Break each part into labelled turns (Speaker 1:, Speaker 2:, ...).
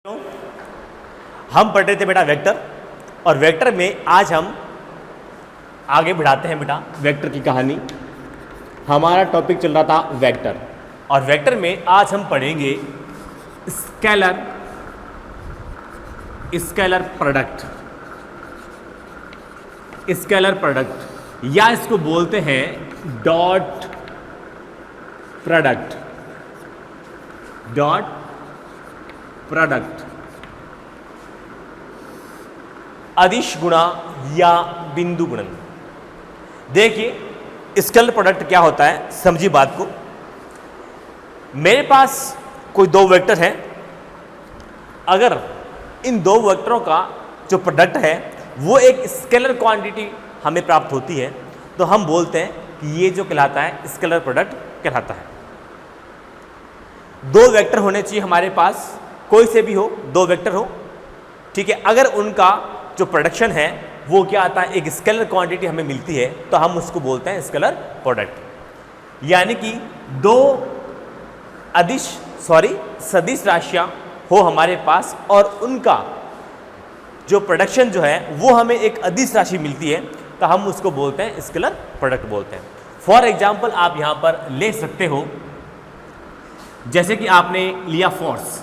Speaker 1: हम पढ़ रहे थे बेटा वेक्टर, और वेक्टर में आज हम आगे बढ़ाते हैं बेटा वेक्टर की कहानी। हमारा टॉपिक चल रहा था वेक्टर, और वेक्टर में आज हम पढ़ेंगे स्केलर प्रोडक्ट, या इसको बोलते हैं डॉट प्रोडक्ट। अदिश गुणा या बिंदु गुणन। देखिए स्केलर प्रोडक्ट क्या होता है, समझिए बात को। मेरे पास कोई दो वेक्टर है, अगर इन दो वेक्टरों का जो प्रोडक्ट है वो एक स्केलर क्वांटिटी हमें प्राप्त होती है, तो हम बोलते हैं कि ये जो कहलाता है स्केलर प्रोडक्ट कहलाता है। दो वेक्टर होने चाहिए हमारे पास, कोई से भी हो, दो वेक्टर हो, ठीक है। अगर उनका जो प्रोडक्शन है वो क्या आता है, एक स्केलर क्वांटिटी हमें मिलती है, तो हम उसको बोलते हैं स्केलर प्रोडक्ट। यानी कि दो सदिश राशियां हो हमारे पास, और उनका जो प्रोडक्शन जो है वो हमें एक अदिश राशि मिलती है, तो हम उसको बोलते हैं स्केलर प्रोडक्ट बोलते हैं। फॉर एग्जाम्पल आप यहां पर ले सकते हो, जैसे कि आपने लिया फोर्स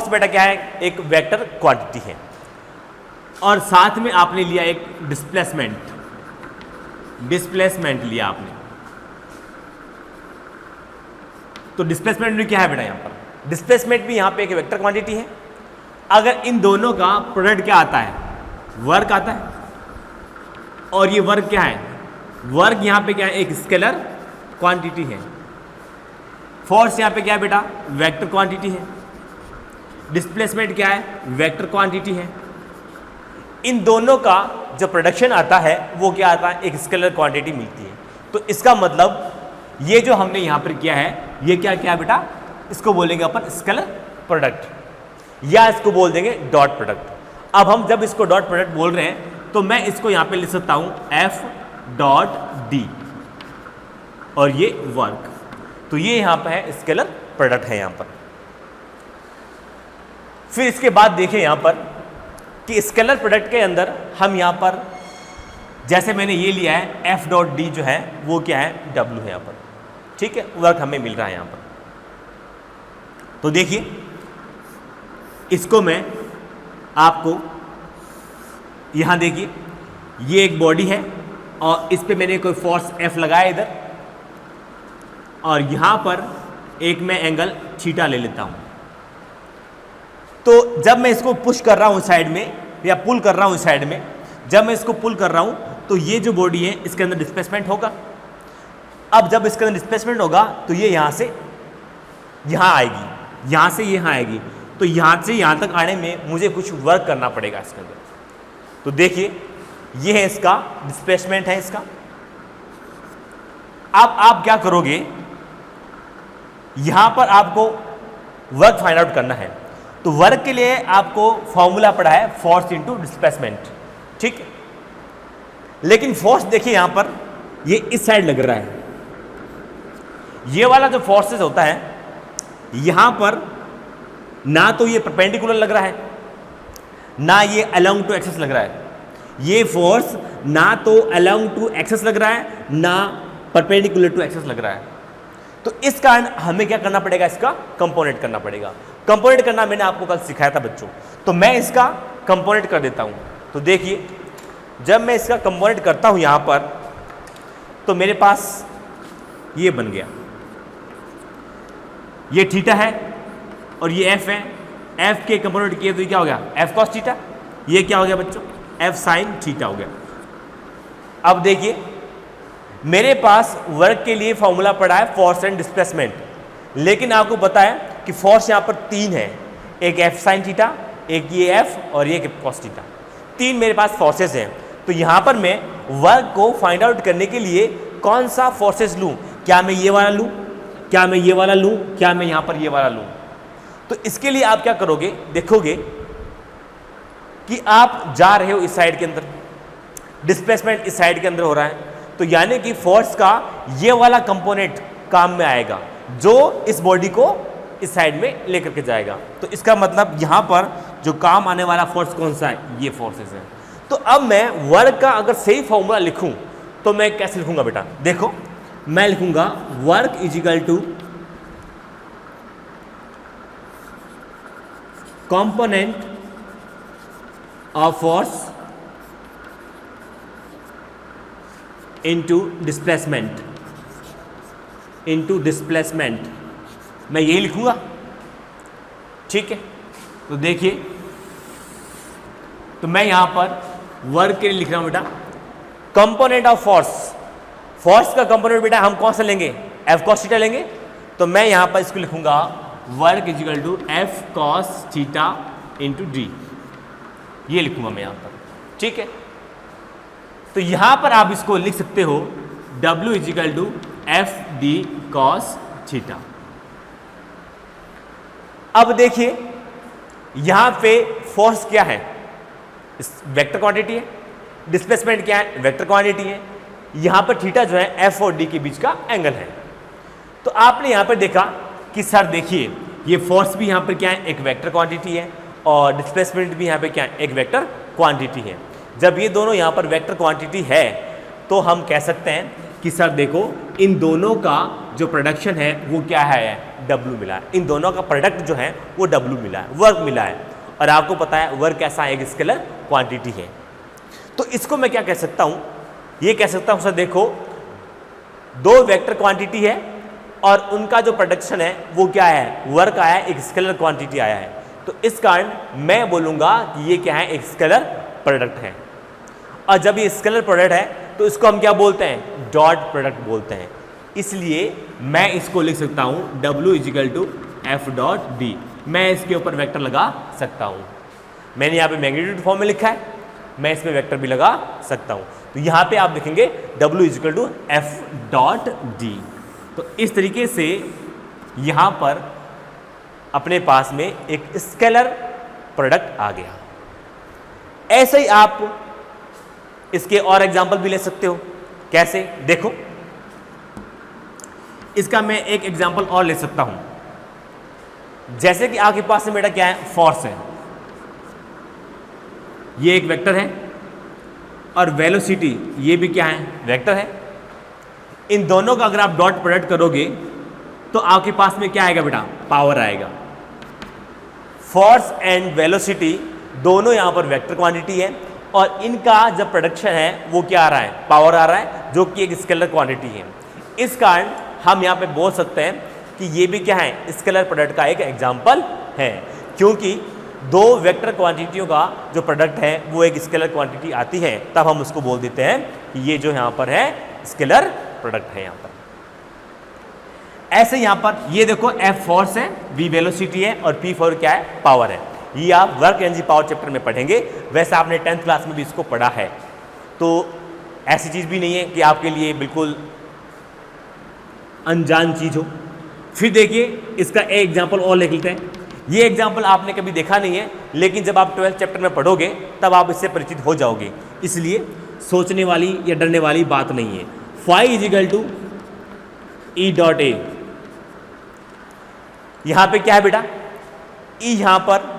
Speaker 1: बेटा क्या है, एक वेक्टर क्वांटिटी है, और साथ में आपने लिया एक डिस्प्लेसमेंट लिया आपने। तो डिस्प्लेसमेंट भी क्या है बेटा, यहां पर डिस्प्लेसमेंट भी यहां पे एक वेक्टर क्वांटिटी है। अगर इन दोनों का प्रोडक्ट क्या आता है, वर्क आता है, और ये वर्क क्या है, वर्क यहां पे क्या है, एक स्केलर क्वांटिटी है। फोर्स यहां पे क्या है बेटा, वेक्टर क्वांटिटी है। डिस्प्लेसमेंट क्या है, वेक्टर क्वांटिटी है। इन दोनों का जो प्रोडक्शन आता है वो क्या आता है, एक स्केलर क्वांटिटी मिलती है। तो इसका मतलब ये जो हमने यहां पर किया है, ये क्या किया बेटा, इसको बोलेंगे अपन स्केलर प्रोडक्ट, या इसको बोल देंगे डॉट प्रोडक्ट। अब हम जब इसको डॉट प्रोडक्ट बोल रहे हैं, तो मैं इसको यहां पे लिख सकता हूं एफ डॉट डी, और ये वर्क, तो ये यहां पर है स्केलर प्रोडक्ट है यहां पर। फिर इसके बाद देखें यहां पर कि स्केलर प्रोडक्ट के अंदर हम यहां पर, जैसे मैंने ये लिया है एफ डॉट डी जो है वो क्या है, डब्ल्यू है यहां पर, ठीक है, वर्क हमें मिल रहा है यहां पर। तो देखिए इसको मैं आपको यहां देखिए, ये एक बॉडी है, और इस पे मैंने कोई फोर्स एफ लगाया इधर, और यहां पर एक मैं एंगल थीटा ले लेता हूं। तो जब मैं इसको पुश कर रहा हूं साइड में, या पुल कर रहा हूं साइड में, जब मैं इसको पुल कर रहा हूं, तो ये जो बॉडी है इसके अंदर डिस्प्लेसमेंट होगा। अब जब इसके अंदर डिस्प्लेसमेंट होगा, तो ये यहां से यहां आएगी, यहां से यहां आएगी, तो यहां से यहां तक आने में मुझे कुछ वर्क करना पड़ेगा इसके अंदर। तो देखिए ये है इसका डिस्प्लेसमेंट है इसका। अब आप क्या करोगे, यहां पर आपको वर्क फाइंड आउट करना है, तो वर्क के लिए आपको फॉर्मूला पड़ा है फोर्स इनटू डिस्प्लेसमेंट, ठीक है। लेकिन फोर्स देखिए यहां पर ये इस साइड लग रहा है, ये वाला जो फोर्सेस होता है यहां पर ना तो ये परपेंडिकुलर लग रहा है, ना ये अलोंग टू एक्सिस लग रहा है। ये फोर्स ना तो अलोंग टू एक्सिस लग रहा है, ना परपेंडिकुलर टू एक्सिस लग रहा है। तो इस कारण हमें क्या करना पड़ेगा, इसका कंपोनेंट करना पड़ेगा। कंपोनेंट करना मैंने आपको कल सिखाया था बच्चों, तो मैं इसका कंपोनेंट कर देता हूं। तो देखिए जब मैं इसका कंपोनेंट करता हूं यहां पर, तो मेरे पास ये बन गया, ये थीटा है और ये एफ है। एफ के कंपोनेंट किए तो ये क्या हो गया, एफ कॉस थीटा। ये क्या हो गया बच्चों, एफ साइन थीटा हो गया। अब देखिए मेरे पास वर्क के लिए फॉर्मूला पड़ा है फोर्स एंड डिस्प्लेसमेंट, लेकिन आपको पता है कि फोर्स यहां पर तीन है, एक एफ साइन थीटा, एक ये एफ, और ये कॉस थीटा। तीन मेरे पास फोर्सेस हैं। तो यहां पर मैं वर्क को फाइंड आउट करने के लिए कौन सा फोर्सेस लूं, क्या मैं ये वाला लूं, क्या मैं ये वाला लूं, क्या मैं यहां पर ये वाला लूं। तो इसके लिए आप क्या करोगे, देखोगे कि आप जा रहे हो इस साइड के अंदर, डिस्प्लेसमेंट इस साइड के अंदर हो रहा है, तो यानी कि फोर्स का ये वाला कंपोनेंट काम में आएगा जो इस बॉडी को इस साइड में लेकर के जाएगा। तो इसका मतलब यहाँ पर जो काम आने वाला फोर्स कौन सा है, ये फोर्सेस है। तो अब मैं वर्क का अगर सही फॉर्मूला लिखूं तो मैं कैसे लिखूंगा बेटा, देखो मैं लिखूंगा work is equal to component of force into displacement, मैं यही लिखूंगा। ठीक है, तो देखिए, तो मैं यहां पर वर्क के लिए लिख रहा हूं बेटा कंपोनेंट ऑफ फोर्स का कंपोनेंट बेटा हम कौन सा लेंगे, एफ कॉस थीटा लेंगे। तो मैं यहां पर इसको लिखूंगा work is equal to F cos theta into D, ये लिखूंगा मैं यहां पर। ठीक है, तो यहां पर आप इसको लिख सकते हो W is equal to F D cos theta. अब देखिए यहां पे फोर्स क्या है, वेक्टर क्वांटिटी है, डिस्प्लेसमेंट क्या है, वेक्टर क्वांटिटी है। यहां पर थीटा जो है एफ और डी के बीच का एंगल है। तो आपने यहां पर देखा कि सर देखिए ये फोर्स भी यहां पर क्या है, एक वेक्टर क्वांटिटी है, और डिस्प्लेसमेंट भी यहां पे क्या है, एक वेक्टर क्वांटिटी है। जब ये दोनों यहां पर वेक्टर क्वांटिटी है तो हम कह सकते हैं कि सर देखो इन दोनों का जो प्रोडक्शन है वो क्या है, W मिला है। इन दोनों का प्रोडक्ट जो है वो W मिला है, वर्क मिला है। और आपको पता है वर्क कैसा एक स्केलर क्वांटिटी है। तो इसको मैं क्या कह सकता हूं, ये कह सकता हूं सर देखो दो वेक्टर क्वांटिटी है और उनका जो प्रोडक्शन है वो क्या है, वर्क आया है, एक स्केलर क्वांटिटी आया है। तो इस कारण मैं बोलूंगा कि ये क्या है, एक स्केलर प्रोडक्ट है। और जब ये स्केलर प्रोडक्ट है तो इसको हम क्या बोलते हैं, डॉट प्रोडक्ट बोलते हैं। इसलिए मैं इसको लिख सकता हूं W is equal to F dot D, मैं इसके ऊपर वेक्टर लगा सकता हूं। मैंने यहाँ पे मैग्नीट्यूड फॉर्म में लिखा है, मैं इसमें वेक्टर भी लगा सकता हूं। तो यहाँ पे आप लिखेंगे W is equal to F dot D. तो इस तरीके से यहाँ पर अपने पास में एक स्केलर प्रोडक्ट आ गया। ऐसे ही आप इसके और एग्जाम्पल भी ले सकते हो। कैसे, देखो इसका मैं एक एग्जाम्पल और ले सकता हूं। जैसे कि आपके पास में बेटा क्या है, फोर्स है, ये एक वेक्टर है, और वेलोसिटी ये भी क्या है, वेक्टर है। इन दोनों का अगर आप डॉट प्रोडक्ट करोगे तो आपके पास में क्या आएगा बेटा, पावर आएगा। फोर्स एंड वेलोसिटी दोनों यहां पर वेक्टर क्वांटिटी है, और इनका जब प्रोडक्शन है वो क्या आ रहा है, पावर आ रहा है, जो कि एक स्केलर क्वांटिटी है। इस कारण हम यहाँ पे बोल सकते हैं कि ये भी क्या है, स्केलर प्रोडक्ट का एक एग्जाम्पल है, क्योंकि दो वेक्टर क्वांटिटियों का जो प्रोडक्ट है वो एक स्केलर क्वांटिटी आती है, तब हम उसको बोल देते हैं कि ये जो यहाँ पर है स्केलर प्रोडक्ट है। यहाँ पर ऐसे यहाँ पर ये देखो F फोर्स है, V वेलोसिटी है, और P फोर क्या है, पावर है। ये आप वर्क एनर्जी पावर चैप्टर में पढ़ेंगे। वैसे आपने 10th क्लास में भी इसको पढ़ा है, तो ऐसी चीज़ भी नहीं है कि आपके लिए बिल्कुल अनजान चीज़ हो। फिर देखिए इसका एक एग्जाम्पल और लिख लेते हैं। ये एग्जाम्पल आपने कभी देखा नहीं है, लेकिन जब आप 12th चैप्टर में पढ़ोगे तब आप इससे परिचित हो जाओगे, इसलिए सोचने वाली या डरने वाली बात नहीं है। Phi is equal to E dot A, यहाँ पे क्या है बेटा, ई यहाँ पर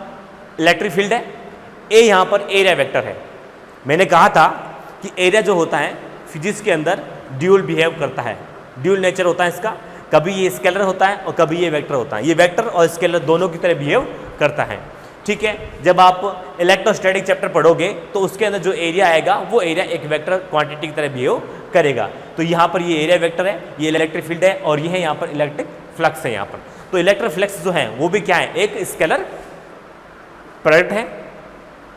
Speaker 1: इलेक्ट्रिक फील्ड है, ए यहाँ पर एरिया वेक्टर है। मैंने कहा था कि एरिया जो होता है फिजिक्स के अंदर ड्यूल बिहेव करता है, ड्यूल नेचर होता है इसका, कभी ये स्केलर होता है और कभी ये वेक्टर होता है। ये वेक्टर और स्केलर दोनों की तरह बिहेव करता है। ठीक है, जब आप इलेक्ट्रोस्टैटिक चैप्टर पढ़ोगे तो उसके अंदर जो एरिया आएगा वो एरिया एक वेक्टर क्वांटिटी की तरह बिहेव करेगा। तो यहाँ पर ये एरिया वेक्टर है, ये इलेक्ट्रिक फील्ड है, और ये है यहाँ पर इलेक्ट्रिक फ्लक्स है। यहाँ पर तो इलेक्ट्रिक फ्लक्स जो है वो भी क्या है, एक स्केलर प्रोडक्ट है।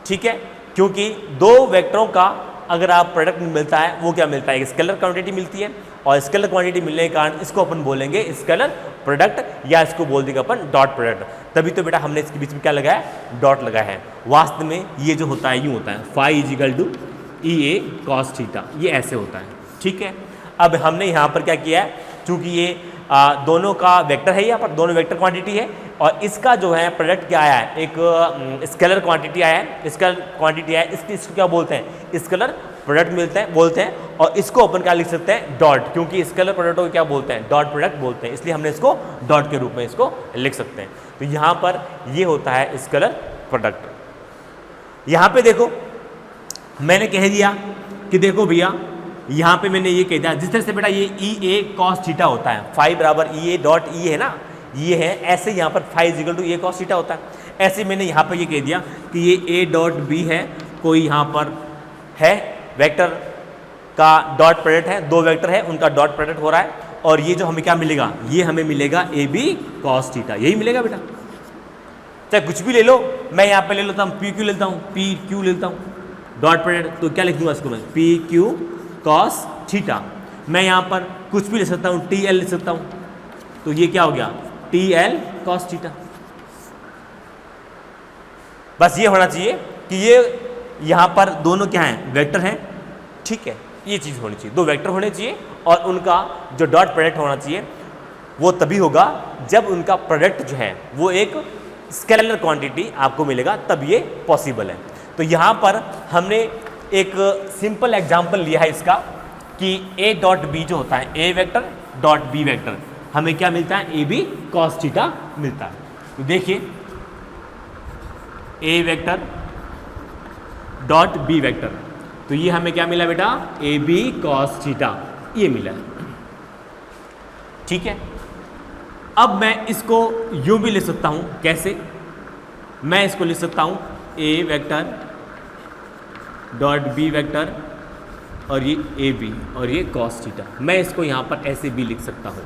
Speaker 1: ठीक है, क्योंकि दो वेक्टरों का अगर आप प्रोडक्ट मिलता है वो क्या मिलता है, एक स्केलर क्वांटिटी मिलती है, और स्केलर क्वांटिटी मिलने के कारण इसको अपन बोलेंगे स्केलर प्रोडक्ट, या इसको बोल देंगे अपन डॉट प्रोडक्ट। तभी तो बेटा हमने इसके बीच में क्या लगाया, डॉट लगाया है। वास्तव में ये जो होता है यूँ होता है, phi is equal to E A cos theta, ये ऐसे होता है। ठीक है, अब हमने यहाँ पर क्या किया है, चूँकि ये दोनों का वेक्टर है, यहाँ पर दोनों वेक्टर क्वांटिटी है, और इसका जो है प्रोडक्ट क्या आया है, एक स्केलर क्वांटिटी आया है, स्केलर क्वांटिटी आया है, इसको क्या बोलते हैं, स्केलर प्रोडक्ट मिलते हैं बोलते हैं। और इसको अपन क्या लिख सकते हैं, डॉट, क्योंकि स्केलर प्रोडक्ट को क्या बोलते हैं, डॉट प्रोडक्ट बोलते हैं, इसलिए हमने इसको डॉट के रूप में इसको लिख सकते हैं। तो यहाँ पर ये होता है स्केलर प्रोडक्ट। यहाँ पे देखो मैंने कह दिया कि देखो भैया यहाँ पे मैंने ये कह दिया, जिस तरह से बेटा ये ई ए कॉस थीटा होता है, फाई बराबर ई ए डॉट ई है ना, ये है, ऐसे यहाँ पर phi equal to A cos theta होता है। ऐसे मैंने यहाँ पर ये कह दिया कि ये ए डॉट बी है, कोई यहाँ पर है वेक्टर का डॉट प्रोडक्ट है, दो वेक्टर है उनका डॉट प्रोडक्ट हो रहा है, और ये जो हमें क्या मिलेगा, ये हमें मिलेगा ए बी कॉस थीटा, यही मिलेगा बेटा। चाहे कुछ भी ले लो, मैं यहाँ पे ले लेता हूँ पी क्यू लेता हूँ, पी क्यू लेता हूँ डॉट प्रोडक्ट, तो क्या लिख दूंगा इसको मैं, पी क्यू कॉस थीटा। मैं यहाँ पर कुछ भी ले सकता हूँ, टी एल ले सकता हूँ, तो ये क्या हो गया, टी एल कॉस थीटा। बस ये होना चाहिए कि ये यहाँ पर दोनों क्या हैं, वेक्टर हैं, ठीक है, ये चीज़ होनी चाहिए, दो वेक्टर होने चाहिए और उनका जो डॉट प्रोडक्ट होना चाहिए वो तभी होगा जब उनका प्रोडक्ट जो है वो एक स्केलर क्वांटिटी आपको मिलेगा, तब ये पॉसिबल है। तो यहाँ पर हमने एक सिंपल एग्जांपल लिया है इसका कि ए डॉट बी जो होता है, ए वेक्टर डॉट बी वेक्टर, हमें क्या मिलता है, ए बी कॉस थीटा मिलता है। तो देखिए A vector dot B vector, तो ये हमें क्या मिला बेटा, ए बी कॉस थीटा, ये मिला है, ठीक है। अब मैं इसको यूं भी लिख सकता हूं, कैसे, मैं इसको लिख सकता हूं ए वेक्टर डॉट बी वेक्टर और ये ए बी और ये कॉस थीटा, मैं इसको यहाँ पर ऐसे भी लिख सकता हूँ।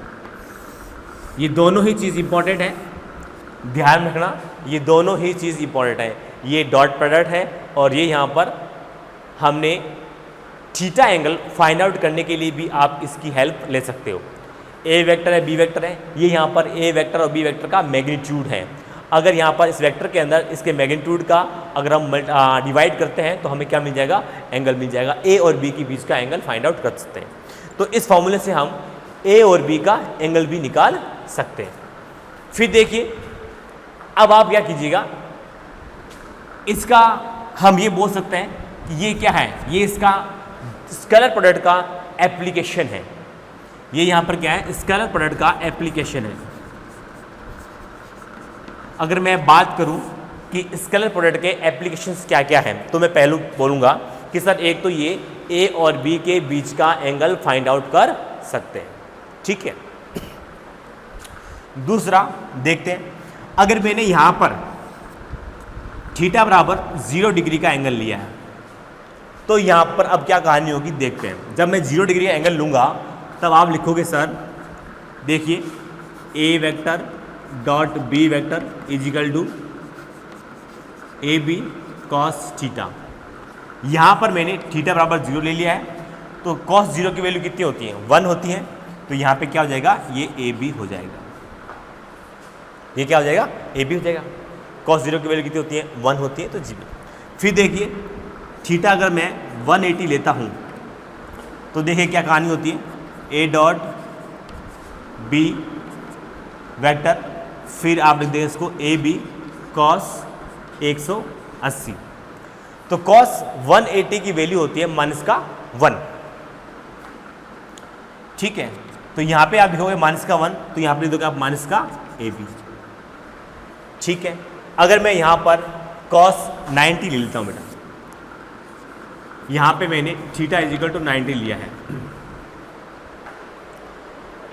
Speaker 1: ये दोनों ही चीज़ इंपॉर्टेंट है, ध्यान रखना, ये दोनों ही चीज़ इंपॉर्टेंट है, ये डॉट प्रोडक्ट है और ये यहाँ पर हमने थीटा एंगल फाइंड आउट करने के लिए भी आप इसकी हेल्प ले सकते हो। ए वेक्टर है बी वेक्टर है, ये यहाँ पर ए वेक्टर और बी वेक्टर का मैग्नीट्यूड है, अगर यहाँ पर इस वेक्टर के अंदर इसके मैग्नीट्यूड का अगर हम डिवाइड करते हैं तो हमें क्या मिल जाएगा, एंगल मिल जाएगा, ए और बी के बीच का एंगल फाइंड आउट कर सकते हैं। तो इस फॉर्मूले से हम ए और बी का एंगल भी निकाल सकते हैं। फिर देखिए अब आप क्या कीजिएगा, इसका हम ये बोल सकते हैं कि ये क्या है, ये इसका स्केलर प्रोडक्ट का एप्लीकेशन है, ये यहाँ पर क्या है, स्केलर प्रोडक्ट का एप्लीकेशन है। अगर मैं बात करूं कि स्केलर प्रोडक्ट के एप्लीकेशंस क्या क्या हैं, तो मैं पहलू बोलूँगा कि सर एक तो ये ए और बी के बीच का एंगल फाइंड आउट कर सकते हैं, ठीक है। दूसरा देखते हैं, अगर मैंने यहाँ पर थीटा बराबर 0 डिग्री का एंगल लिया है, तो यहाँ पर अब क्या कहानी होगी देखते हैं। जब मैं 0 डिग्री का एंगल लूँगा तब आप लिखोगे सर देखिए A vector dot B vector is equal to A B cos theta. यहाँ पर मैंने थीटा बराबर 0 ले लिया है, तो कॉस 0 की वैल्यू कितनी होती है, 1 होती है, तो यहाँ पे क्या हो जाएगा, ये ए बी हो जाएगा, ये क्या हो जाएगा, ए बी हो जाएगा। कॉस 0 की वैल्यू कितनी होती है, 1 होती है, तो जी बी। फिर देखिए थीटा अगर मैं 180 लेता हूँ तो देखिए क्या कहानी होती है, ए डॉट बी वेक्टर, फिर आप लिख देंगे इसको ए बी कॉस 180, तो कॉस 180 की वैल्यू होती है -1, ठीक है। तो यहाँ पे आप लिखोगे -1, तो यहाँ पे लिख दोगे आप -AB, ठीक है। अगर मैं यहाँ पर कॉस 90 ले लेता हूँ बेटा, यहाँ पे मैंने थीटा इजिकल टू 90 लिया है,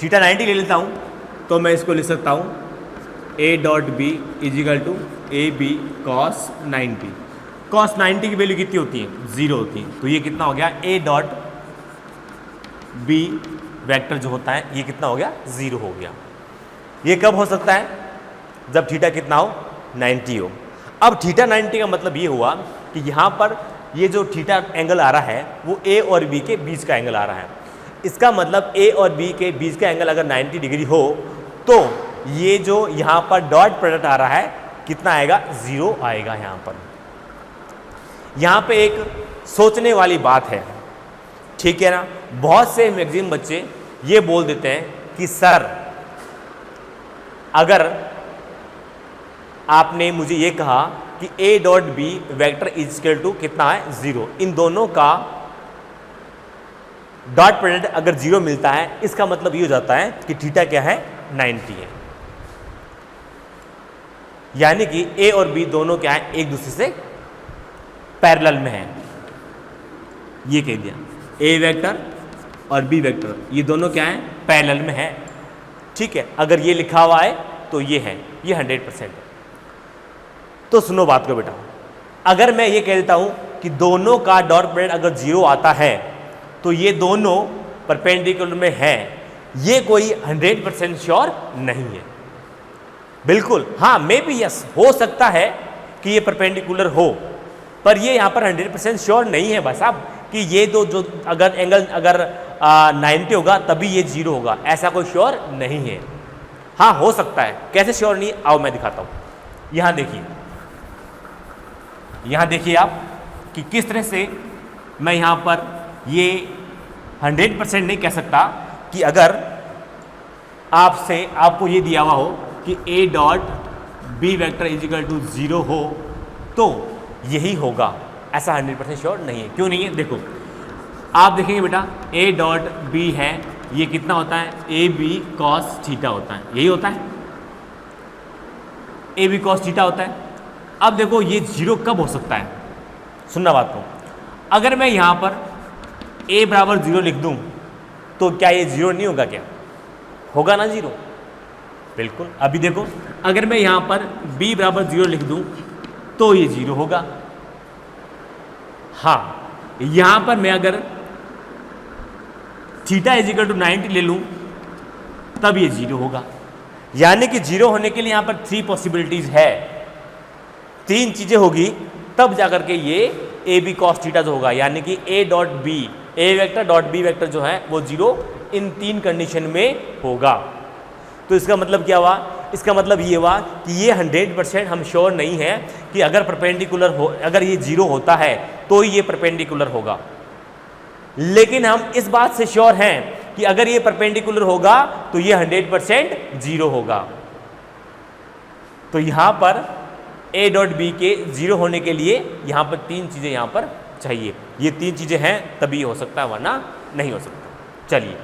Speaker 1: थीटा 90 ले लेता हूँ तो मैं इसको लिख सकता हूँ A dot B is equal to A B cos 90। Cos 90 की वैल्यू कितनी होती है, 0 होती है, तो ये कितना हो गया, ए डॉट बी वेक्टर जो होता है ये कितना हो गया, 0 हो गया। ये कब हो सकता है, जब थीटा कितना हो, 90 हो। अब थीटा 90 का मतलब ये हुआ कि यहाँ पर ये जो थीटा एंगल आ रहा है वो ए और बी के बीच का एंगल आ रहा है। इसका मतलब ए और बी के बीच का एंगल अगर 90 डिग्री हो तो ये जो यहाँ पर डॉट प्रोडक्ट आ रहा है कितना आएगा, 0 आएगा। यहाँ पे एक सोचने वाली बात है, ठीक है ना। बहुत से मैक्सिमम बच्चे ये बोल देते हैं कि सर अगर आपने मुझे ये कहा कि A dot B vector is equal to कितना है, 0, इन दोनों का डॉट प्रोडक्ट अगर 0 मिलता है इसका मतलब ये हो जाता है कि थीटा क्या है 90 है, यानी कि ए और बी दोनों क्या है एक दूसरे से पैरेलल में है। ये कह दिया ए वेक्टर और बी वेक्टर ये दोनों क्या है पैरेलल में है। ठीक है, अगर ये लिखा हुआ है तो ये है, ये 100% है। तो सुनो बात को बेटा, अगर मैं ये कह देता हूं कि दोनों का डॉट प्रोडक्ट अगर 0 आता है तो ये दोनों परपेंडिकुलर में है, ये कोई 100% श्योर नहीं है। बिल्कुल हाँ, मे बी यस, हो सकता है कि ये परपेंडिकुलर हो, पर ये यहाँ पर 100% श्योर नहीं है भाई साहब कि ये दो जो अगर एंगल अगर 90 होगा तभी ये 0 होगा, ऐसा कोई श्योर नहीं है। हाँ हो सकता है, कैसे श्योर नहीं, आओ मैं दिखाता हूँ। यहाँ देखिए आप कि किस तरह से मैं यहाँ पर ये 100% नहीं कह सकता कि अगर आपको ये दिया हुआ हो कि A dot B vector is equal to 0 हो तो यही होगा, ऐसा 100% श्योर नहीं है। क्यों नहीं है, देखो आप देखेंगे बेटा ए डॉट बी है, ये कितना होता है ए बी कॉस थीटा होता है, यही होता है ए बी कॉस थीटा होता है। अब देखो ये 0 कब हो सकता है, सुनना बात को, अगर मैं यहाँ पर a बराबर 0 लिख दूँ तो क्या ये 0 नहीं होगा, क्या होगा ना 0, बिल्कुल। अभी देखो अगर मैं यहाँ पर b बराबर 0 लिख दूँ तो ये 0 होगा। हाँ यहाँ पर मैं अगर थीटा इज इक्वल टू 90 ले लूँ तब ये 0 होगा, यानी कि 0 होने के लिए यहाँ पर 3 पॉसिबिलिटीज है, 3 चीजें होगी तब जाकर के ये ए बी कॉस थीटा जो होगा, यानी कि A dot B A vector dot B vector जो है वो 0 इन 3 कंडीशन में होगा। तो इसका मतलब क्या हुआ, इसका मतलब ये हुआ कि ये 100% हम श्योर नहीं है कि अगर परपेंडिकुलर हो, अगर ये 0 होता है तो ये परपेंडिकुलर होगा, लेकिन हम इस बात से श्योर हैं कि अगर ये परपेंडिकुलर होगा तो ये 100% 0 होगा। तो यहाँ पर ए डॉट बी के 0 होने के लिए यहाँ पर 3 चीज़ें यहाँ पर चाहिए, ये 3 चीज़ें हैं तभी हो सकता है, वरना नहीं हो सकता। चलिए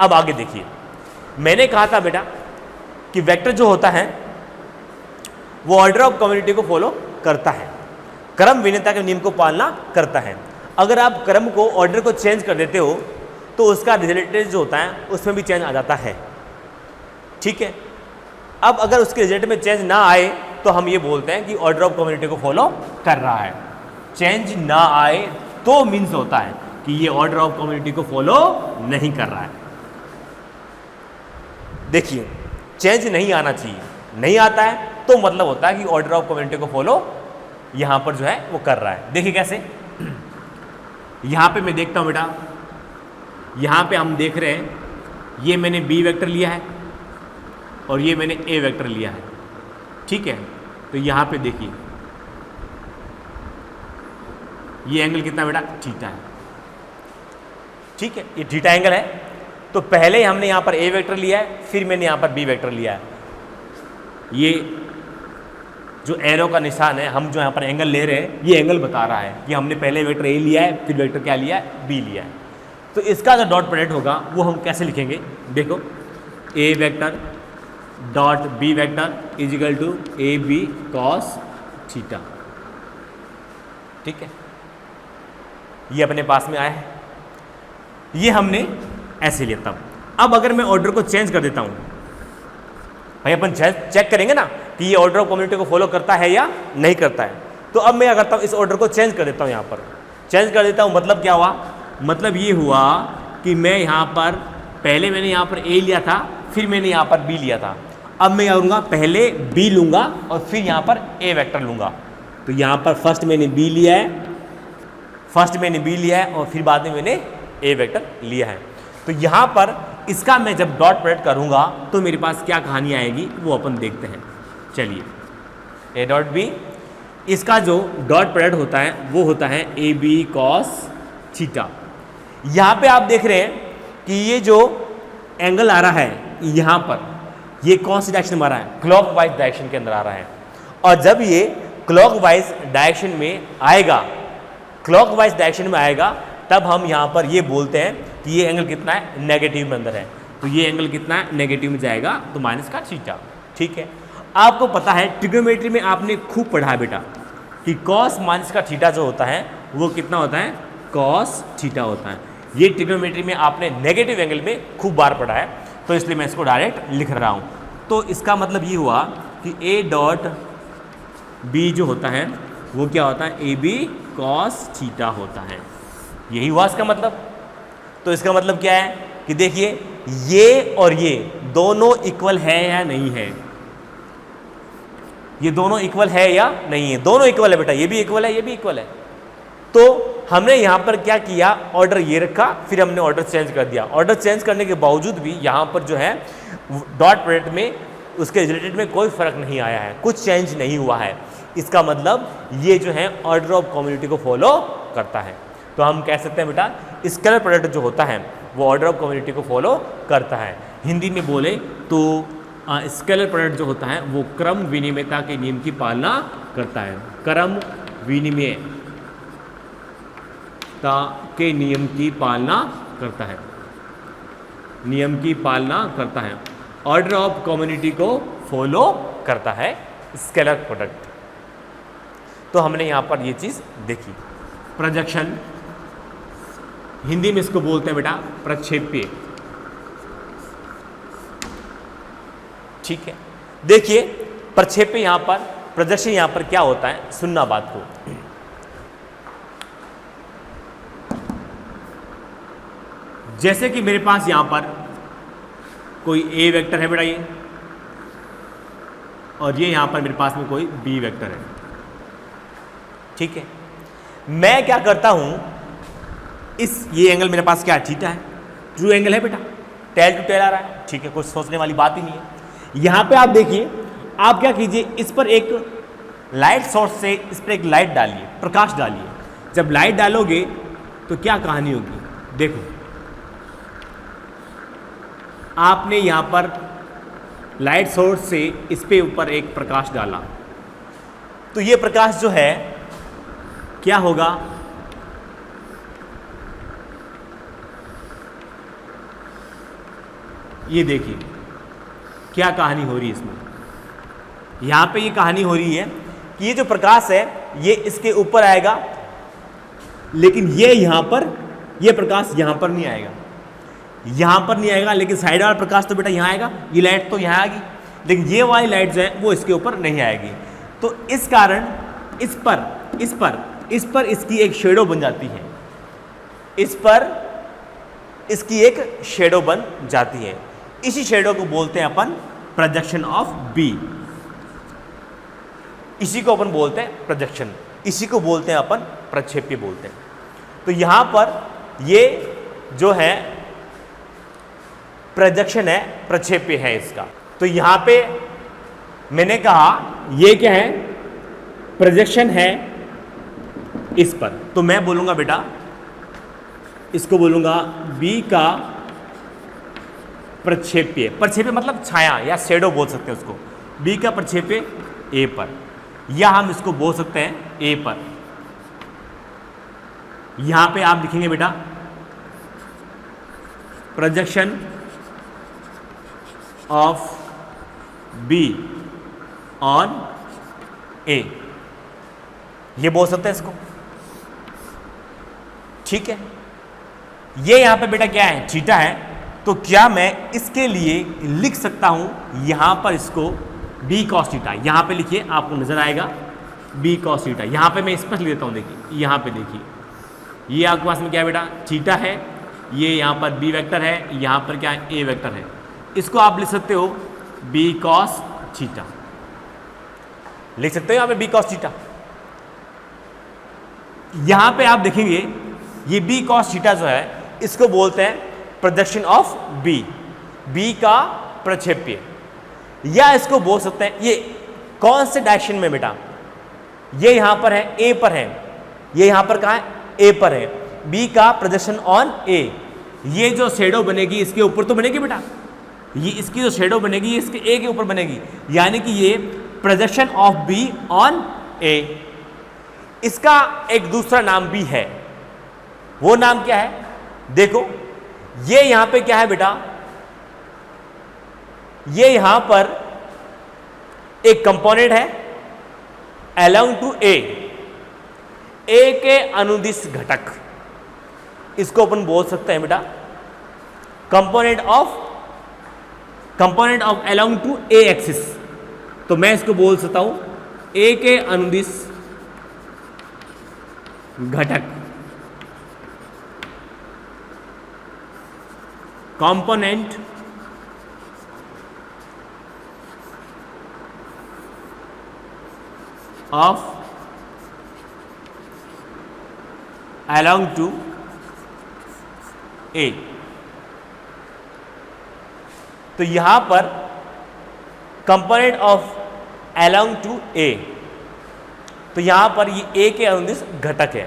Speaker 1: अब आगे देखिए, मैंने कहा था बेटा कि वेक्टर जो होता है वो ऑर्डर ऑफ कम्युनिटी को फॉलो करता है, क्रम भिन्नता के नियम को पालना करता है। अगर आप क्रम को ऑर्डर को चेंज कर देते हो तो उसका रिजल्टेंट जो होता है उसमें भी चेंज आ जाता है। ठीक है, अब अगर उसके रिजल्ट में चेंज ना आए तो हम ये बोलते हैं कि ऑर्डर ऑफ कम्युनिटी को फॉलो कर रहा है। चेंज ना आए तो मीन्स होता है कि ये ऑर्डर ऑफ कम्युनिटी को फॉलो नहीं कर रहा है। देखिए चेंज नहीं आना चाहिए, नहीं आता है तो मतलब होता है कि ऑर्डर ऑफ कम्युनिटी को फॉलो यहां पर जो है वो कर रहा है। देखिए कैसे, यहां पे मैं देखता हूं बेटा, यहां पे हम देख रहे हैं ये मैंने बी वेक्टर लिया है और ये मैंने ए वेक्टर लिया है। ठीक है, तो यहां पे देखिए ये एंगल कितना बेटा थीटा है। ठीक है, ये थीटा एंगल है। तो पहले हमने यहां पर ए वेक्टर लिया है, फिर मैंने यहां पर बी वेक्टर लिया है। ये जो एरो का निशान है, हम जो यहां पर एंगल ले रहे हैं ये एंगल बता रहा है कि हमने पहले वेक्टर ए लिया है, फिर वेक्टर क्या लिया है बी लिया है। तो इसका जो डॉट प्रोडक्ट होगा वो हम कैसे लिखेंगे, देखो A vector dot B vector is equal to A B cos theta. ठीक है, ये अपने पास में आया है, ये हमने ऐसे लिया। तब अब अगर मैं ऑर्डर को चेंज कर देता हूं, भाई अपन चेक करेंगे ना कि ये ऑर्डर ऑफ कम्युनिटी को फॉलो करता है या नहीं करता है। तो अब मैं क्या करता हूं, इस ऑर्डर को चेंज कर देता हूं, यहां पर चेंज कर देता हूं। मतलब क्या हुआ, मतलब ये हुआ कि मैं यहां पर पहले मैंने यहां पर ए लिया था, फिर मैंने यहां पर बी लिया था। अब मैं क्या करूंगा, पहले बी लूंगा और फिर यहां पर ए वेक्टर लूंगा। तो यहां पर फर्स्ट मैंने बी लिया है, और फिर बाद में मैंने ए वेक्टर लिया है। तो यहां पर इसका मैं जब डॉट प्रोडक्ट करूंगा तो मेरे पास क्या कहानी आएगी वो अपन देखते हैं। चलिए, ए डॉट बी, इसका जो डॉट प्रोडक्ट होता है वो होता है ए बी कॉस थीटा। यहां पे आप देख रहे हैं कि ये जो एंगल आ रहा है यहां पर, ये कौन सी डायरेक्शन में आ रहा है, क्लॉकवाइज डायरेक्शन के अंदर आ रहा है। और जब ये क्लॉकवाइज डायरेक्शन में आएगा, क्लॉकवाइज डायरेक्शन में आएगा, तब हम यहाँ पर ये बोलते हैं कि ये एंगल कितना है, नेगेटिव में अंदर है, तो ये एंगल कितना है, नेगेटिव में जाएगा, तो माइनस का थीटा। ठीक है, आपको पता है ट्रिग्नोमेट्री में आपने खूब पढ़ा है बेटा कि कॉस माइनस का थीटा जो होता है वो कितना होता है, कॉस थीटा होता है। ये ट्रिग्नोमेट्री में आपने नेगेटिव एंगल में खूब बार पढ़ा है, तो इसलिए मैं इसको डायरेक्ट लिख रहा हूँ। तो इसका मतलब ये हुआ कि ए डॉट बी जो होता है वो क्या होता है, ए बी कॉस थीटा होता है। यही हुआ इसका मतलब। तो इसका मतलब क्या है कि देखिए ये और ये दोनों इक्वल है या नहीं है, ये दोनों इक्वल है या नहीं है, दोनों इक्वल है बेटा, ये भी इक्वल है, ये भी इक्वल है। तो हमने यहाँ पर क्या किया, ऑर्डर ये रखा, फिर हमने ऑर्डर चेंज कर दिया। ऑर्डर चेंज करने के बावजूद भी यहाँ पर जो है डॉट प्रोडक्ट में उसके रिलेटेड में कोई फर्क नहीं आया है, कुछ चेंज नहीं हुआ है। इसका मतलब ये जो है ऑर्डर ऑफ कम्युनिटी को फॉलो करता है। तो हम कह सकते हैं बेटा स्केलर प्रोडक्ट जो होता है वो ऑर्डर ऑफ कम्युनिटी को फॉलो करता है। हिंदी में बोले तो स्केलर प्रोडक्ट जो होता है वो क्रम विनिमयता के नियम की पालना करता है, क्रम विनिमयता के नियम की पालना करता है, नियम की पालना करता है, ऑर्डर ऑफ कम्युनिटी को फॉलो करता है स्केलर प्रोडक्ट। तो हमने यहाँ पर ये चीज़ देखी। प्रोजेक्शन, हिंदी में इसको बोलते हैं बेटा प्रक्षेप्य। ठीक है, देखिए प्रक्षेप्य यहाँ पर, प्रोजेक्शन यहाँ पर क्या होता है, सुनना बात को। जैसे कि मेरे पास यहाँ पर कोई ए वेक्टर है बेटा ये, और ये यहाँ पर मेरे पास में कोई बी वेक्टर है। ठीक है, मैं क्या करता हूं, ये एंगल मेरे पास क्या है, थीटा है, ट्रू एंगल है बेटा, टेल टू टेल आ रहा है। ठीक है, कुछ सोचने वाली बात ही नहीं है। यहां पे आप देखिए, आप क्या कीजिए, इस पर एक लाइट सोर्स से इस पर एक लाइट डालिए, प्रकाश डालिए। जब लाइट डालोगे तो क्या कहानी होगी, देखो आपने यहां पर लाइट सोर्स से इस पे ऊपर एक प्रकाश डाला, तो ये प्रकाश जो है क्या होगा, ये देखिए क्या कहानी हो रही है इसमें। यहां पे ये कहानी हो रही है कि ये जो प्रकाश है ये इसके ऊपर आएगा, लेकिन ये यहां पर, ये प्रकाश यहां पर नहीं आएगा, यहां पर नहीं आएगा, लेकिन साइड वाला प्रकाश तो बेटा यहां आएगा। ये लाइट तो यहां आएगी, लेकिन ये वाली लाइट जो है वो इसके ऊपर नहीं आएगी। तो इस कारण इस पर इसकी एक शेडो बन जाती है, इस पर इसकी एक शेडो बन जाती है। इसी शेडो को बोलते हैं अपन प्रोजेक्शन ऑफ बी, इसी को अपन बोलते हैं प्रोजेक्शन, इसी को बोलते हैं अपन प्रक्षेप्य बोलते हैं। तो यहां पर ये जो है प्रोजेक्शन है, प्रक्षेप्य है इसका। तो यहां पे मैंने कहा ये क्या है, प्रोजेक्शन है इस पर, तो मैं बोलूंगा बेटा, इसको बोलूंगा बी का प्रक्षेप्य। प्रक्षेप्य मतलब छाया या शेडो बोल सकते हैं उसको। बी का प्रक्षेप्य ए पर, या हम इसको बोल सकते हैं ए पर। यहां पे आप लिखेंगे बेटा प्रोजेक्शन ऑफ बी ऑन ए, ये बोल सकते हैं इसको। ठीक है, ये यहां पे बेटा क्या है, थीटा है, तो क्या मैं इसके लिए लिख सकता हूं यहां पर इसको बी कॉस थीटा, यहां पे लिखिए, आपको नजर आएगा बी कॉस थीटा। यहां पे मैं स्पष्ट लेता हूं, देखिए यहां पे देखिए, ये आपके पास में क्या है बेटा, थीटा है, ये यहां पर बी वेक्टर है, यहां पर क्या है, ए वेक्टर है। इसको आप लिख सकते हो बी कॉस थीटा, लिख सकते हो यहां पे बी कॉस थीटा। यहां पे आप देखेंगे ये बी कॉस थीटा जो है इसको बोलते हैं प्रोजेक्शन ऑफ बी, बी का प्रक्षेप्य, या इसको बोल सकते हैं, ये कौन से डायरेक्शन में बेटा, ये यहां पर है, ए पर है, ये यहां पर कहां है, ए पर है, बी का प्रोजेक्शन ऑन ए। ये जो शेडो बनेगी इसके ऊपर तो बनेगी बेटा, ये इसकी जो शेडो बनेगी इसके ए के ऊपर बनेगी, यानी कि ये प्रोजेक्शन ऑफ बी ऑन ए। इसका एक दूसरा नाम भी है, वो नाम क्या है, देखो ये यहां पे क्या है बेटा, ये यहां पर एक कंपोनेंट है अलोंग टू ए के अनुदिश घटक, इसको अपन बोल सकते हैं बेटा component of along to A axis. तो मैं इसको बोल सकता हूं ए के अनुदिश घटक, कंपोनेंट ऑफ अलोंग टू ए। तो यहां पर कंपोनेंट ऑफ अलोंग टू ए, तो यहां पर ये ए के अनुदिश घटक है,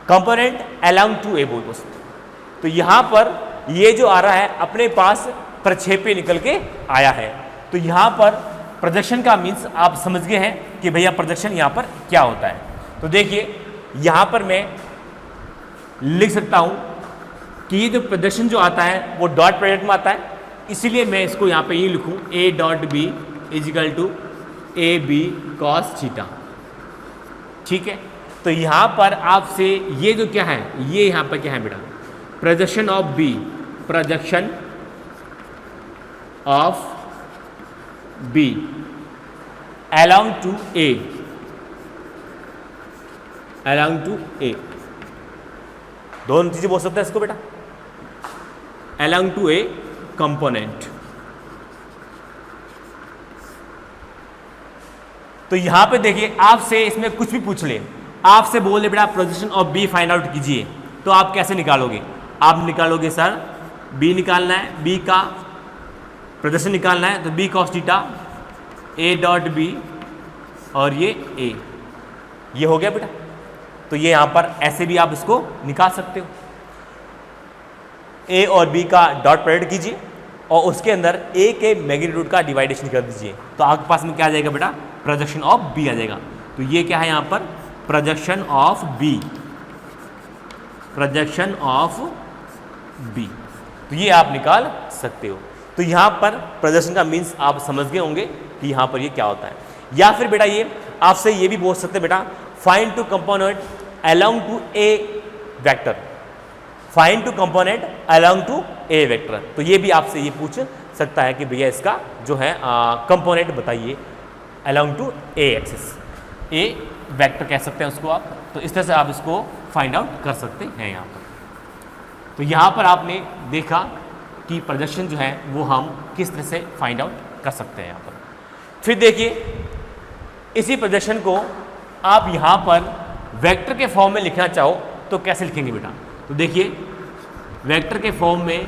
Speaker 1: कंपोनेंट अलोंग टू ए बोल सकते। तो यहां पर ये जो आ रहा है अपने पास प्रक्षेपी निकल के आया है। तो यहां पर प्रोजेक्शन का मीन्स आप समझ गए हैं कि भैया प्रोजेक्शन यहां पर क्या होता है। तो देखिए यहां पर मैं लिख सकता हूं कि ये जो प्रोजेक्शन जो आता है वो डॉट प्रोडक्ट में आता है, इसीलिए मैं इसको यहाँ पे ये लिखूँ A dot B is equal to A B cos theta. ठीक है, तो यहाँ पर आपसे ये जो क्या है, ये यहाँ पर क्या है बेटा, projection of B, projection of B along to A, along to A, दोनों चीजें बोल सकते हैं इसको बेटा, अलोंग टू ए कंपोनेंट। तो यहां पे देखिए आपसे इसमें कुछ भी पूछ ले, आपसे बोल दे बेटा projection of B find out कीजिए, तो आप कैसे निकालोगे? आप निकालोगे सर बी निकालना है, बी का प्रोजेक्शन निकालना है, तो B cos theta A dot B और ये ए, ये हो गया बेटा। तो ये यहां पर ऐसे भी आप इसको निकाल सकते हो, ए और बी का डॉट प्रोडक्ट कीजिए और उसके अंदर ए के मैग्नीट्यूड का डिवाइडेशन कर दीजिए, तो आपके पास में क्या आ जाएगा बेटा, प्रोजेक्शन ऑफ बी आ जाएगा। तो ये क्या है यहाँ पर, projection of B, projection of B, तो ये आप निकाल सकते हो। तो यहाँ पर प्रोजेक्शन का मीन्स आप समझ गए होंगे कि यहाँ पर ये क्या होता है। या फिर बेटा ये आपसे ये भी बोल सकते हैं बेटा find to component along to A vector, find to component along to A vector. तो ये भी आपसे ये पूछ सकता है कि भैया इसका जो है कंपोनेंट बताइए along to A axis, A vector कह सकते हैं उसको आप। तो इस तरह से आप इसको फाइंड आउट कर सकते हैं यहाँ पर। तो यहाँ पर आपने देखा कि प्रोजेक्शन जो है वो हम किस तरह से फाइंड आउट कर सकते हैं यहाँ पर। फिर देखिए इसी प्रोजेक्शन को आप यहाँ पर वेक्टर के फॉर्म में लिखना चाहो तो कैसे लिखेंगे बेटा? तो देखिए वेक्टर के फॉर्म में,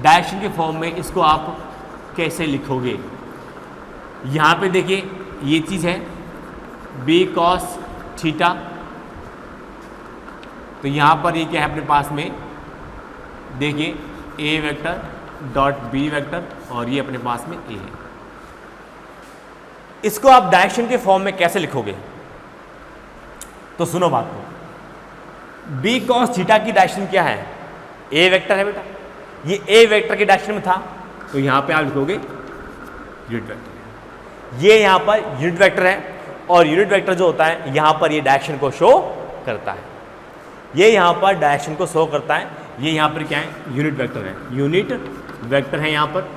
Speaker 1: डायरेक्शन के फॉर्म में इसको आप कैसे लिखोगे? यहाँ पे देखिए ये चीज़ है बी कॉस थीटा, तो यहाँ पर ये क्या है अपने पास में, देखिए A vector dot B vector और ये अपने पास में ए है। इसको आप डायरेक्शन के फॉर्म में कैसे लिखोगे? तो सुनो बात को, बी कॉस थीटा की डायरेक्शन क्या है, ए वेक्टर है बेटा, ये ए वेक्टर के डायरेक्शन में था, तो यहाँ पे आप लिखोगे यूनिट वेक्टर। ये यहाँ पर यूनिट वेक्टर है और यूनिट वेक्टर जो होता है यहाँ पर ये डायरेक्शन को शो करता है, ये यहाँ पर डायरेक्शन को शो करता है। ये यहाँ पर क्या है, यूनिट वेक्टर है, यूनिट वेक्टर है यहाँ पर,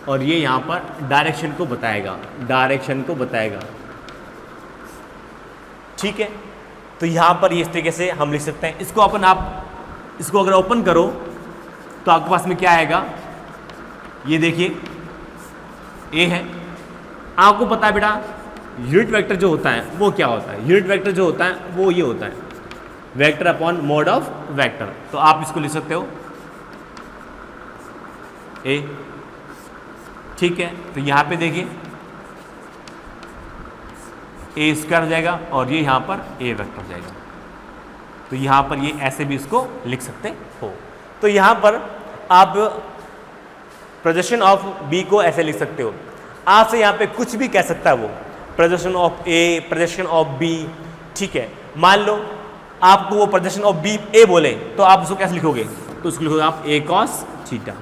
Speaker 1: और ये यहाँ पर डायरेक्शन को बताएगा, डायरेक्शन को बताएगा। ठीक है, तो यहाँ पर इस तरीके से हम लिख सकते हैं इसको। अपन आप इसको अगर ओपन करो तो आपके पास में क्या आएगा, ये देखिए ए है। आपको पता है बेटा यूनिट वेक्टर जो होता है वो क्या होता है, यूनिट वेक्टर जो होता है वो ये होता है vector upon mode of vector. तो आप इसको लिख सकते हो ए। ठीक है, तो यहाँ पे देखिए ए स्क्वायर हो जाएगा और ये यहाँ पर ए वेक्टर हो जाएगा। तो यहाँ पर ये ऐसे भी इसको लिख सकते हो। तो यहाँ पर आप प्रोजेक्शन ऑफ बी को ऐसे लिख सकते हो। आपसे यहाँ पे कुछ भी कह सकता है वो, projection of A, projection of B. ठीक है, मान लो आपको वो प्रोजेक्शन ऑफ बी ए बोले तो आप उसको कैसे लिखोगे, तो उसको लिखोगे आप ए कॉस थीटा।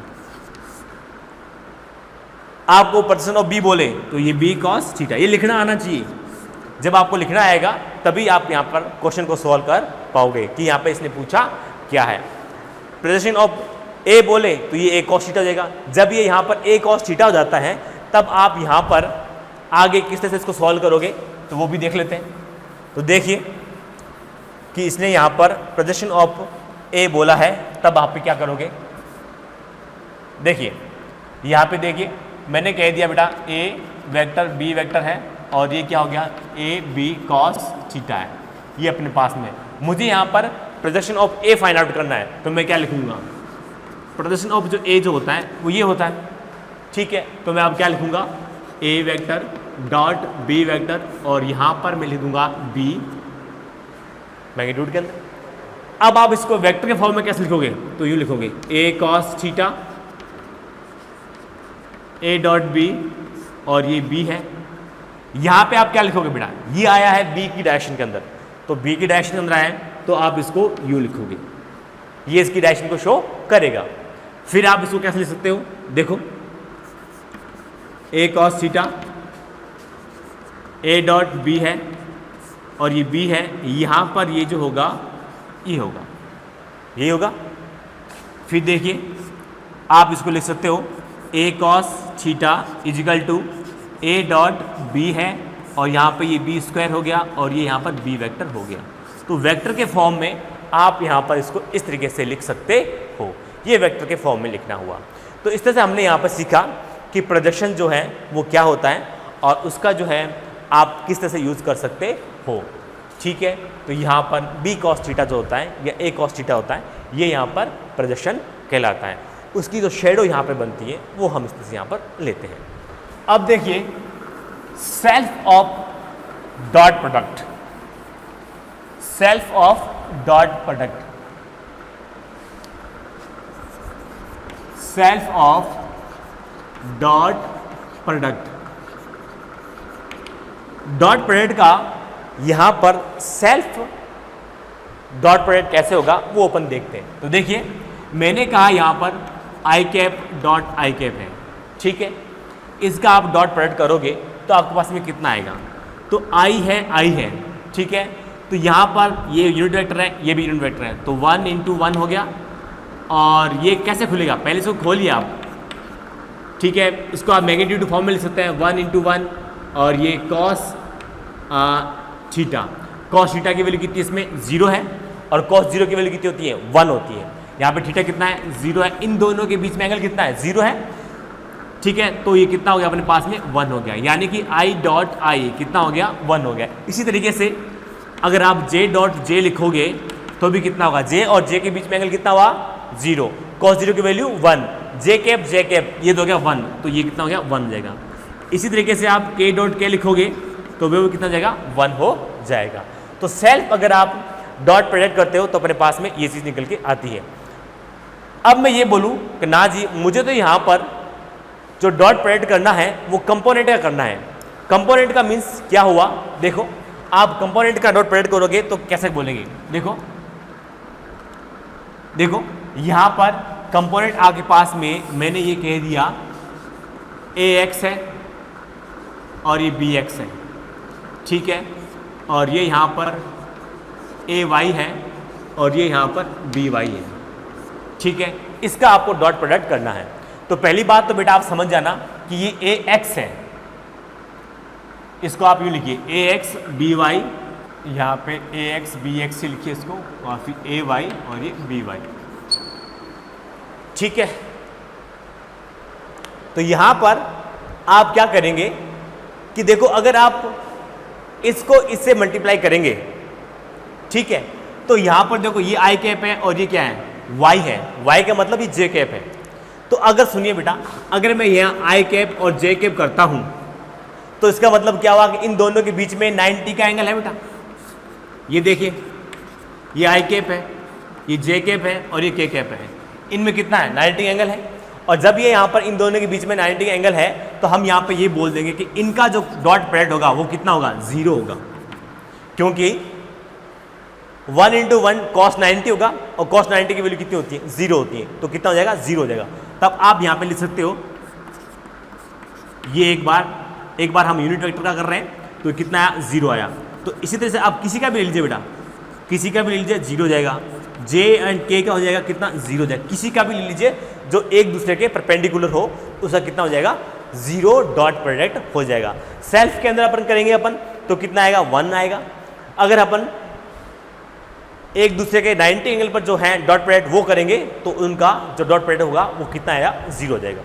Speaker 1: आपको प्रोजेक्शन ऑफ बी बोले तो ये बी कॉस थीटा, ये लिखना आना चाहिए। जब आपको लिखना आएगा तभी आप यहाँ पर क्वेश्चन को सॉल्व कर पाओगे कि यहाँ पे इसने पूछा क्या है। प्रोजेक्शन ऑफ ए बोले तो ये ए कॉस थीटा हो जाएगा। जब ये यहाँ पर ए कॉस थीटा हो जाता है तब आप यहाँ पर आगे किस तरह से इसको सॉल्व करोगे तो वो भी देख लेते हैं। तो देखिए कि इसने यहाँ पर प्रोजेक्शन ऑफ ए बोला है, तब आप क्या करोगे। देखिए यहाँ पे देखिए मैंने कह दिया बेटा ए वेक्टर बी वेक्टर है और ये क्या हो गया ए बी कॉस थीटा है, ये अपने पास में। मुझे यहाँ पर projection of A find out करना है तो मैं क्या लिखूंगा, प्रोजेक्शन ऑफ जो ए जो होता है वो ये होता है, ठीक है। तो मैं अब क्या लिखूंगा ए वेक्टर डॉट बी वेक्टर और यहाँ पर मैं लिख दूंगा बी मैग्नीट्यूड के अंदर। अब आप इसको वेक्टर के फॉर्म में कैसे लिखोगे, तो यूँ लिखोगे A cos theta A dot B और ये बी है। यहाँ पे आप क्या लिखोगे बेटा, ये आया है बी की डायरेक्शन के अंदर, तो बी की डायरेक्शन के अंदर आया है तो आप इसको यूँ लिखोगे, ये इसकी डायरेक्शन को शो करेगा। फिर आप इसको कैसे लिख सकते हो, देखो A cos theta A dot B है और ये बी है, यहाँ पर ये जो होगा ये होगा, ये होगा। फिर देखिए आप इसको लिख सकते हो A cos theta is equal to A dot B है और यहाँ पे ये बी स्क्वायर हो गया और ये यहाँ पर बी वेक्टर हो गया। तो वेक्टर के फॉर्म में आप यहाँ पर इसको इस तरीके से लिख सकते हो, ये वेक्टर के फॉर्म में लिखना हुआ। तो इस तरह से हमने यहाँ पर सीखा कि प्रोजेक्शन जो है वो क्या होता है और उसका जो है आप किस तरह से यूज़ कर सकते हो, ठीक है। तो यहाँ पर बी कॉस थीटा जो होता है या ए कॉस थीटा होता है, ये यहाँ पर प्रोजेक्शन कहलाता है। उसकी जो शेडो यहाँ पर बनती है वो हम इस तरह से यहाँ पर लेते हैं। अब देखिए self of dot product, self of dot product, self of dot product. Dot product का यहां पर सेल्फ डॉट प्रोडक्ट कैसे होगा वो अपन देखते हैं। तो देखिए मैंने कहा यहां पर आई कैप डॉट आई कैप है, ठीक है। इसका आप डॉट प्रोडक्ट करोगे तो आपके पास में कितना आएगा, तो आई है, ठीक है। तो यहाँ पर ये यूनिट वेक्टर है, ये भी यूनिट वेक्टर है, तो 1 इंटू 1 हो गया। और ये कैसे खुलेगा, पहले इसको खोलिए आप, ठीक है। इसको आप मैग्नीट्यूड फॉर्म में लिख सकते हैं 1 इंटू 1 और ये कॉस थीटा। कॉस थीटा की वैल्यू कितनी इसमें 0 है और कॉस 0 की वैल्यू कितनी होती है 1 होती है। यहाँ पे थीटा कितना है 0 है, इन दोनों के बीच में एंगल कितना है 0 है, ठीक है। तो ये कितना हो गया अपने पास में 1 हो गया, यानी कि आई डॉट आई कितना हो गया 1 हो गया। इसी तरीके से अगर आप जे डॉट जे लिखोगे तो भी कितना होगा, जे और जे के बीच में एंगल कितना हुआ 0, कॉस 0 की वैल्यू 1, जे कैप ये तो हो गया 1, तो ये कितना हो गया 1 हो जाएगा। इसी तरीके से आप के डॉट के लिखोगे तो वो कितना जाएगा 1 हो जाएगा। तो सेल्फ अगर आप डॉट प्रोडक्ट करते हो तो अपने पास में ये चीज़ निकल के आती है। अब मैं ये बोलूँ कि ना जी मुझे तो यहाँ पर जो डॉट प्रोडक्ट करना है वो कंपोनेंट का करना है। कंपोनेंट का मीन्स क्या हुआ, देखो आप कंपोनेंट का डॉट प्रोडक्ट करोगे तो कैसे बोलेंगे, देखो यहाँ पर कंपोनेंट आपके पास में मैंने ये कह दिया ए एक्स है और ये बी एक्स है, ठीक है। और ये यहाँ पर ए वाई है और ये यहाँ पर बी वाई है, ठीक है। इसका आपको डॉट प्रोडक्ट करना है। तो पहली बात तो बेटा आप समझ जाना कि ये ए एक्स है, इसको आप यूँ लिखिए ए एक्स बी वाई, यहाँ पे ए एक्स बी एक्स से लिखिए इसको और फिर ए वाई और ये बी वाई, ठीक है। तो यहाँ पर आप क्या करेंगे कि देखो अगर आप इसको इससे मल्टीप्लाई करेंगे, ठीक है, तो यहाँ पर देखो ये आई कैप है और ये क्या है वाई है, वाई का मतलब ये जे कैप है। तो अगर सुनिए बेटा, अगर मैं यहाँ आई कैप और जे कैप करता हूँ तो इसका मतलब क्या हुआ कि इन दोनों के बीच में 90 का एंगल है बेटा। ये देखिए ये आई कैप है, ये जे कैप है और ये के कैप है, इनमें कितना है 90 एंगल है। और जब ये यहाँ पर इन दोनों के बीच में 90 एंगल है तो हम यहाँ पे ये बोल देंगे कि इनका जो डॉट प्रोडक्ट होगा वो कितना होगा 0 होगा, क्योंकि 1 इंटू 1 कॉस 90 होगा, और कॉस 90 की वैल्यू कितनी होती है, 0 होती है, तो कितना हो जाएगा, 0 हो जाएगा। तब आप यहाँ पे लिख सकते हो, ये एक बार हम यूनिट वेक्टर का कर रहे हैं तो कितना आया, 0 आया। तो इसी तरह से आप किसी का भी ले लीजिए बेटा, किसी का भी ले लीजिए 0 हो जाएगा, जे एंड के का हो जाएगा कितना, 0 हो जाएगा। किसी का भी ले लीजिए जो एक दूसरे के परपेंडिकुलर हो, उसका कितना हो जाएगा, 0 डॉट प्रोडक्ट हो जाएगा। सेल्फ के अंदर अपन करेंगे अपन तो कितना आएगा, 1 आएगा। अगर अपन एक दूसरे के 90 एंगल पर जो है डॉट प्रोडक्ट वो करेंगे तो उनका जो डॉट प्रोडक्ट होगा वो कितना आएगा, 0 हो जाएगा।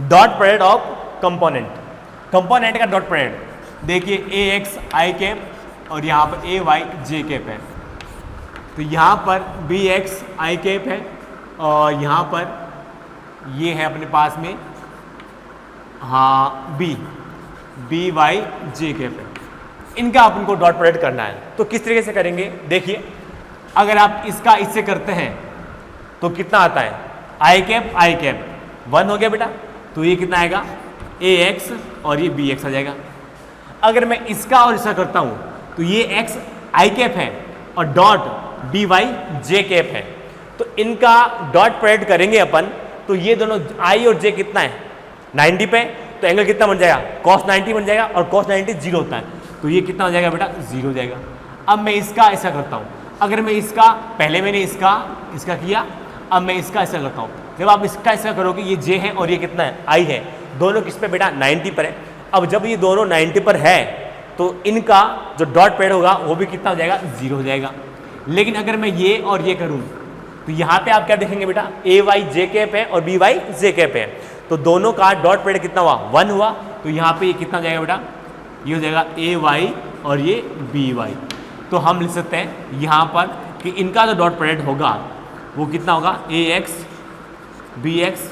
Speaker 1: डॉट प्रोडक्ट ऑफ कंपोनेंट का डॉट प्रोडक्ट देखिए, ए एक्स आई कैप और यहाँ पर ए वाई जे कैप है, तो यहाँ पर बी एक्स आई कैप है और यहाँ पर ये है अपने पास में, हाँ बी वाई जे कैप है। इनका अपन को डॉट प्रोडक्ट करना है, तो किस तरीके से करेंगे देखिए। अगर आप इसका इससे करते हैं तो कितना आता है, आई कैप 1 हो गया बेटा, तो ये कितना आएगा, ए एक्स और ये बी एक्स आ जाएगा। अगर मैं इसका और इसका करता हूँ तो ये एक्स आई कैप है और डॉट बी वाई जे कैप है, तो इनका डॉट प्रोडक्ट करेंगे अपन, तो ये दोनों आई और जे कितना है, 90 पे, तो एंगल कितना बन जाएगा, cos 90 बन जाएगा, और cos 90 0 होता है, तो ये कितना हो जाएगा बेटा, 0 हो जाएगा। अब मैं इसका ऐसा करता हूँ, अगर मैं इसका, पहले मैंने इसका किया, अब मैं इसका ऐसा करता हूँ। जब आप इसका ऐसा करोगे, ये जे है और ये कितना है, आई है, दोनों किस पे बेटा, 90 पर है। अब जब ये दोनों 90 पर है तो इनका जो डॉट प्रोडक्ट होगा वो भी कितना हो जाएगा, 0 हो जाएगा। लेकिन अगर मैं ये और ये करूँ तो यहाँ पे आप क्या देखेंगे बेटा, ए वाई जे कैप है और बी वाई जे कैप है, तो दोनों का डॉट प्रोडक्ट कितना हुआ, 1 हुआ, तो यहाँ पे ये कितना हो जाएगा बेटा, ये हो जाएगा ए वाई और ये बी वाई। तो हम लिख सकते हैं यहाँ पर कि इनका जो डॉट प्रोडक्ट होगा वो कितना होगा, ए एक्स बी एक्स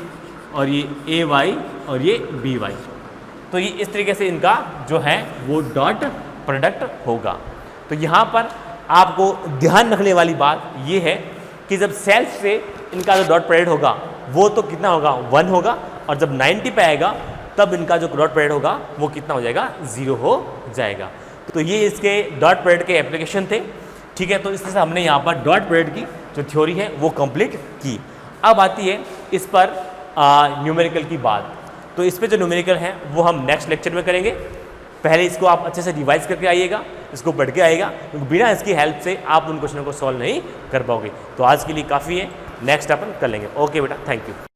Speaker 1: और ये ए वाई और ये बी वाई। तो ये इस तरीके से इनका जो है वो डॉट प्रोडक्ट होगा। तो यहाँ पर आपको ध्यान रखने वाली बात ये है कि जब सेल्फ से इनका जो डॉट प्रोडक्ट होगा वो तो कितना होगा, 1 होगा, और जब 90 पे आएगा तब इनका जो डॉट प्रोडक्ट होगा वो कितना हो जाएगा, 0 हो जाएगा। तो ये इसके डॉट प्रोडक्ट के एप्लीकेशन थे, ठीक है। तो इस तरह से हमने यहाँ पर डॉट प्रोडक्ट की जो थ्योरी है वो कंप्लीट की। अब आती है इस पर न्यूमेरिकल की बात। तो इस पर जो न्यूमेरिकल है वो हम नेक्स्ट लेक्चर में करेंगे। पहले इसको आप अच्छे से रिवाइज करके आइएगा, इसको पढ़ के आइएगा, क्योंकि बिना इसकी हेल्प से आप उन क्वेश्चनों को सॉल्व नहीं कर पाओगे। तो आज के लिए काफ़ी है, नेक्स्ट अपन कर लेंगे। ओके बेटा, थैंक यू।